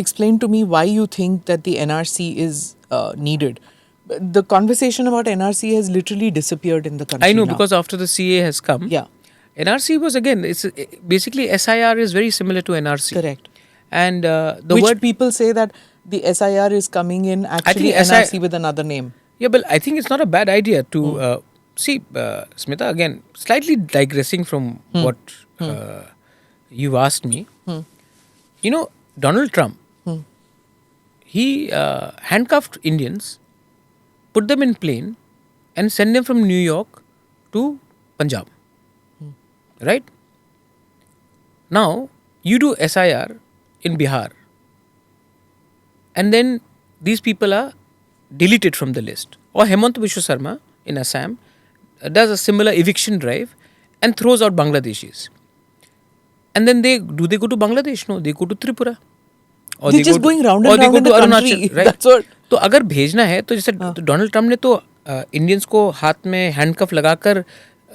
explain to me why you think that the NRC is needed. The conversation about NRC has literally disappeared in the country I know now. because after the CA has come, Yeah, NRC was again. It's basically SIR is very similar to NRC. correct. And the Which word people say that the SIR is coming in actually think NRC with another name. Yeah, but I think it's not a bad idea to see, Smita, again, slightly digressing from what you've asked me. You know, Donald Trump, he handcuffed Indians, put them in plane, and sent them from New York to Punjab. Right? Now, you do SIR in Bihar, and then these people are deleted from the list. Or Hemant Biswa Sarma in Assam does a similar eviction drive and throws out Bangladeshis. And then they go to Bangladesh? No, they go to Tripura. Or They're just going round and or they round go in to the Arunachal, country. right? That's what. तो अगर भेजना है तो जैसे Donald Trump ने तो Indians को हाथ में हैंडकफ लगाकर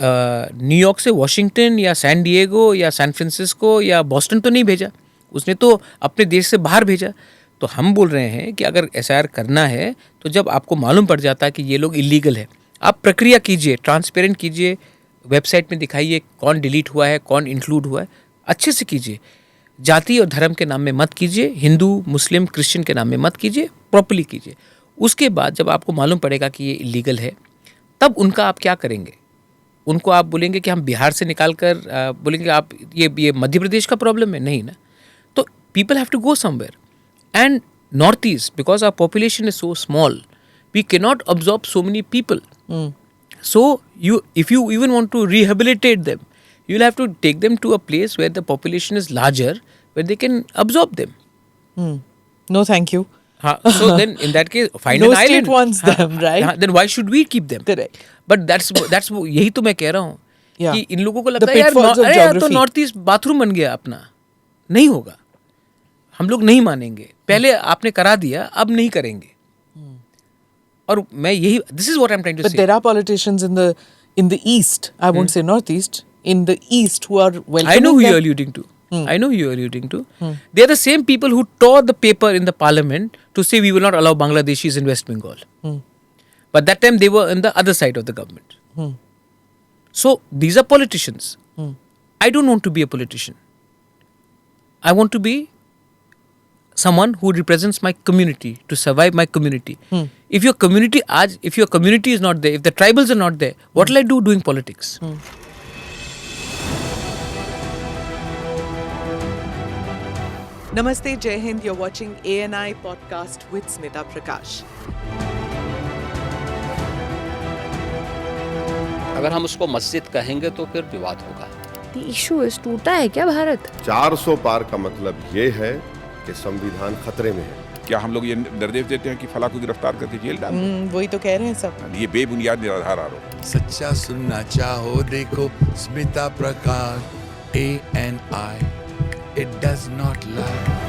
न्यूयॉर्क से वॉशिंगटन या सैन डिएगो या सैन फ्रांसिस्को या बॉस्टन तो नहीं भेजा, उसने तो अपने देश से बाहर भेजा. तो हम बोल रहे हैं कि अगर एसआईआर करना है तो जब आपको मालूम पड़ जाता है कि ये लोग इलीगल है, आप प्रक्रिया कीजिए, ट्रांसपेरेंट कीजिए, वेबसाइट में दिखाइए कौन डिलीट हुआ है, कौन इंक्लूड हुआ है, अच्छे से कीजिए. जाति और धर्म के नाम में मत कीजिए, हिंदू मुस्लिम क्रिश्चियन के नाम में मत कीजिए, प्रॉपर्ली कीजिए. उसके बाद जब आपको मालूम पड़ेगा कि ये इलीगल है, तब उनका आप क्या करेंगे? उनको आप बोलेंगे कि हम बिहार से निकाल कर बोलेंगे आप ये मध्य प्रदेश का प्रॉब्लम है? नहीं ना. तो people have to go somewhere. And north east, because our population is so small, we can not absorb so many people. So if you even want to rehabilitate them, you will have to take them to a place where the population is larger, where they can absorb them. No, thank you. So then, in that case, find No an state island. wants them, right? Then why should we keep them? Correct. But that's यही तो मैं कह रहा हूँ Yeah. कि इन लोगों को The लगता है यार pitfalls of अरे यार तो geography. नॉर्थ ईस्ट बाथरूम बन गया अपना. नहीं होगा, हम लोग नहीं मानेंगे. पहले आपने करा दिया, अब नहीं करेंगे. और मैं यही, this is what I'm trying to But say. there are politicians in the east, I won't say northeast, in the east who are welcoming I know who them. you're alluding to. I know who you're alluding to. They're the same people who tore the paper in the parliament to say we will not allow Bangladeshis in West Bengal. But that time they were on the other side of the government. So these are politicians. I don't want to be a politician. I want to be someone who represents my community, to survive my community. If your community is not there, if the tribals are not there, what will I do doing politics? Namaste, Jai Hind. You're watching ANI podcast with Smita Prakash. अगर हम उसको मस्जिद कहेंगे तो फिर विवाद होगा. Issue है, टूटा है क्या भारत? 400 पार का मतलब ये है कि संविधान खतरे में है. क्या हम लोग ये निर्देश देते हैं कि फला को गिरफ्तार करके जेल डाल दो? वही तो कह रहे हैं सब. ये बेबुनियाद निराधार आरोप. सच्चा सुनना चाहो देखो स्मिता प्रकाश ANI, it does not lie.